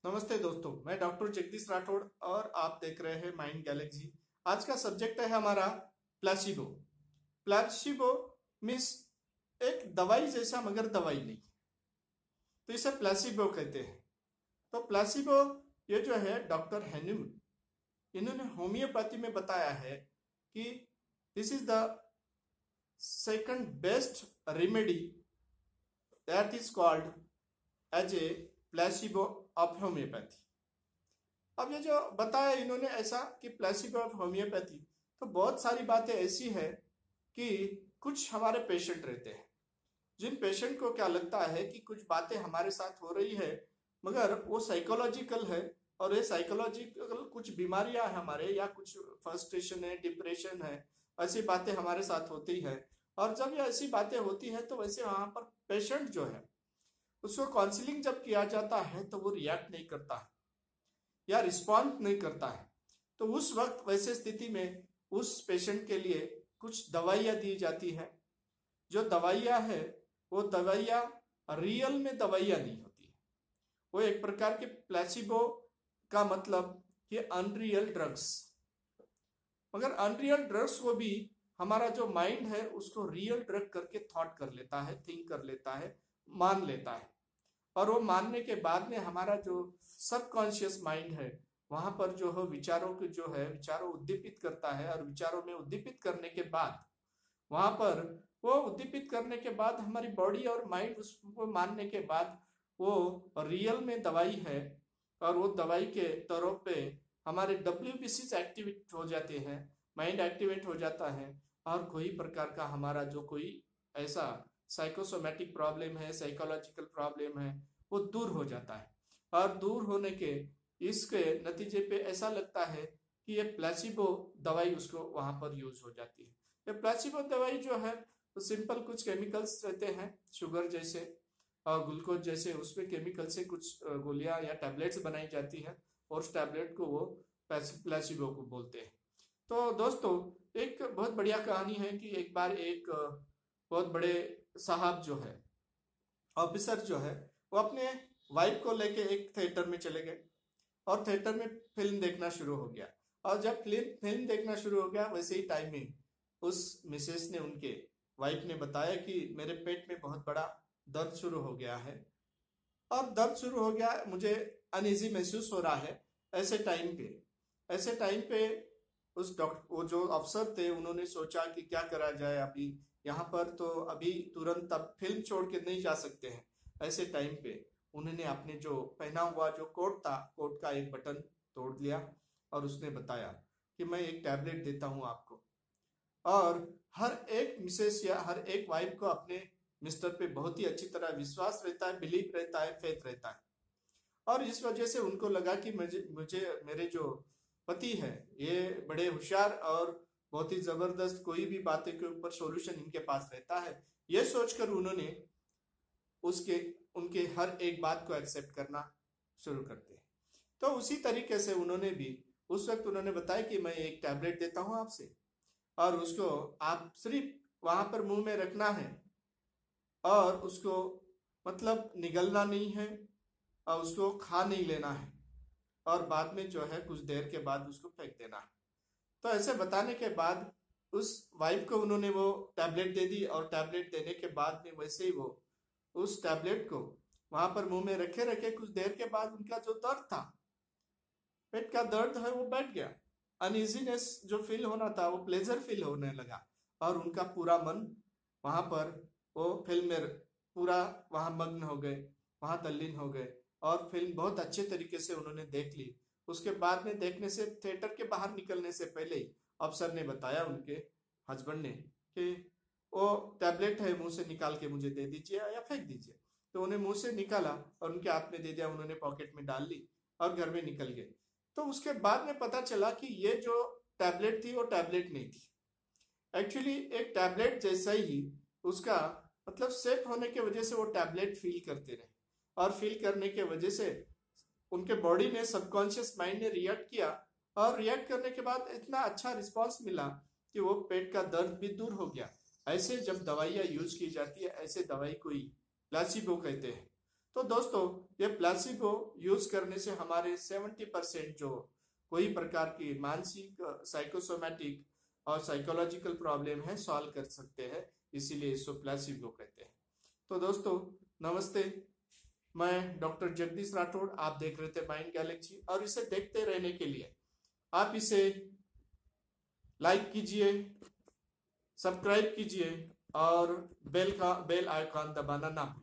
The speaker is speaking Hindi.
नमस्ते दोस्तों, मैं डॉक्टर जगदीश राठौड़ और आप देख रहे हैं माइंड गैलेक्सी। आज का सब्जेक्ट है हमारा प्लेसिबो। प्लेसिबो मीन्स एक दवाई जैसा मगर दवाई नहीं, तो इसे प्लेसिबो कहते हैं। तो प्लेसिबो ये जो है डॉक्टर हेनिम इन्होंने होम्योपैथी में बताया है कि this is the second best remedy that is called as a placebo of homoeopathy. अब ये जो बताया इन्होंने ऐसा कि प्लेसिबो ऑफ होम्योपैथी, तो बहुत सारी बातें ऐसी है कि कुछ हमारे पेशेंट रहते हैं जिन पेशेंट को क्या लगता है कि कुछ बातें हमारे साथ हो रही है मगर वो साइकोलॉजिकल है, और ये साइकोलॉजिकल कुछ बीमारियां हैं हमारे, या कुछ फ्रस्ट्रेशन है, डिप्रेशन है, ऐसी बातें हमारे साथ होती है। और जब ये ऐसी बातें होती है तो वैसे वहां पर पेशेंट जो है उसको काउंसलिंग जब किया जाता है तो वो रिएक्ट नहीं करता है या रिस्पॉन्ड नहीं करता है। तो उस वक्त वैसे स्थिति में उस पेशेंट के लिए कुछ दवाइयाँ दी जाती है। जो दवाइयाँ है वो दवाइयाँ रियल में दवाइयाँ नहीं होती है, वो एक प्रकार के प्लेसिबो का मतलब कि अनरियल ड्रग्स। मगर अनरियल ड्रग्स को भी हमारा जो माइंड है उसको रियल ड्रग करके थॉट कर लेता है, थिंक कर लेता है, मान लेता है। और वो मानने के बाद में हमारा जो सबकॉन्शियस माइंड है वहां पर जो है विचारों के जो है विचारों उद्दीपित करता है, और विचारों में उद्दीपित करने के बाद वहां पर वो उद्दीपित करने के बाद हमारी बॉडी और माइंड उसको मानने के बाद वो रियल में दवाई है, और वो दवाई के तौर पे हमारे WBC एक्टिवेट हो जाते हैं, माइंड एक्टिवेट हो जाता है, और कोई प्रकार का हमारा जो कोई ऐसा साइकोसोमेटिक प्रॉब्लम है, साइकोलॉजिकल प्रॉब्लम है, वो दूर हो जाता है। और दूर होने के इसके नतीजे पे ऐसा लगता है कि ये प्लेसिबो दवाई उसको वहां पर यूज हो जाती है। ये प्लेसिबो दवाई जो है तो सिंपल कुछ केमिकल्स रहते हैं, शुगर जैसे और ग्लूकोज जैसे, उसमें केमिकल से कुछ गोलियां या टैबलेट्स बनाई जाती है, और उस टैबलेट को वो प्लेसिबो को बोलते हैं। तो दोस्तों, एक बहुत बढ़िया कहानी है कि एक बार एक बहुत बड़े साहब जो है, ऑफिसर जो है, वो अपने वाइफ को लेके एक थिएटर में चले गए और थिएटर में फिल्म देखना शुरू हो गया। और जब फिल्म देखना शुरू हो गया वैसे ही टाइम में उस मिसेस ने, उनके वाइफ ने बताया कि मेरे पेट में बहुत बड़ा दर्द शुरू हो गया है, और दर्द शुरू हो गया, मुझे अनईजी महसूस हो रहा है। ऐसे टाइम पे उस डॉक्टर, वो जो अफसर थे, उन्होंने सोचा कि क्या करा जाए, अभी यहाँ पर तो अभी तुरंत अब फिल्म छोड़ के नहीं जा सकते हैं। ऐसे टाइम पे उन्होंने अपने जो पहना हुआ जो कोट था, कोट का एक बटन तोड़ लिया, और उसने बताया कि मैं एक टैबलेट देता हूँ आपको। और हर एक मिसेस या हर एक वाइफ को अपने मिस्टर पे बहुत ही अच्छी तरह विश्वास रहता है, बिलीव रहता है, फेथ रहता है। और इस वजह से उनको लगा कि मुझे मुझे मेरे जो पति है ये बड़े होशियार और बहुत ही जबरदस्त, कोई भी बातें के ऊपर सॉल्यूशन इनके पास रहता है। ये सोचकर उन्होंने उसके उनके हर एक बात को एक्सेप्ट करना शुरू करते हैं। तो उसी तरीके से उन्होंने भी उस वक्त उन्होंने बताया कि मैं एक टैबलेट देता हूँ आपसे, और उसको आप सिर्फ वहां पर मुंह में रखना है, और उसको मतलब निगलना नहीं है, और उसको खा नहीं लेना है, और बाद में जो है कुछ देर के बाद उसको फेंक देना है। तो ऐसे बताने के बाद उस वाइफ को उन्होंने वो टैबलेट दे दी, और टैबलेट देने के बाद में वैसे ही वो उस टैबलेट को वहां पर मुंह में रखे रखे कुछ देर के बाद उनका जो दर्द था, पेट का दर्द है, वो बैठ गया। अनइजीनेस जो फील होना था वो प्लेजर फील होने लगा, और उनका पूरा मन वहां पर वो फिल्म में पूरा वहां मग्न हो गए, वहां तल्लीन हो गए, और फिल्म बहुत अच्छे तरीके से उन्होंने देख ली। उसके बाद में देखने से, थिएटर के बाहर निकलने से पहले ही अफसर ने बताया उनके हस्बैंड ने कि वो टैबलेट है, मुंह से निकाल के मुझे दे दीजिए या फेंक दीजिए। तो उन्हें मुंह से निकाला और उनके हाथ में दे दिया, उन्होंने पॉकेट में डाल ली और घर में निकल गए। तो उसके बाद में पता चला कि ये जो टैबलेट थी वो टैबलेट नहीं थी, एक्चुअली एक टैबलेट जैसा ही उसका मतलब सेट होने की वजह से वो टैबलेट फील करते रहे, और फील करने के वजह से उनके बॉडी ने, सबकॉन्शियस माइंड ने रिएक्ट किया, और रिएक्ट करने के बाद इतना अच्छा रिस्पांस मिला कि वो पेट का दर्द भी दूर हो गया। ऐसे जब दवाइयाँ यूज की जाती है, ऐसे दवाई को ही प्लेसिबो कहते हैं। तो दोस्तों ये प्लासिबो यूज करने से हमारे 70% जो कोई प्रकार की मानसिक साइकोसोमैटिक और साइकोलॉजिकल प्रॉब्लम है सॉल्व कर सकते हैं, इसीलिए इसको प्लासिबो कहते हैं। तो दोस्तों नमस्ते, मैं डॉक्टर जगदीश राठौड़, आप देख रहे थे माइंड गैलेक्सी, और इसे देखते रहने के लिए आप इसे लाइक कीजिए, सब्सक्राइब कीजिए और बेल आइकॉन दबाना ना भूलिए।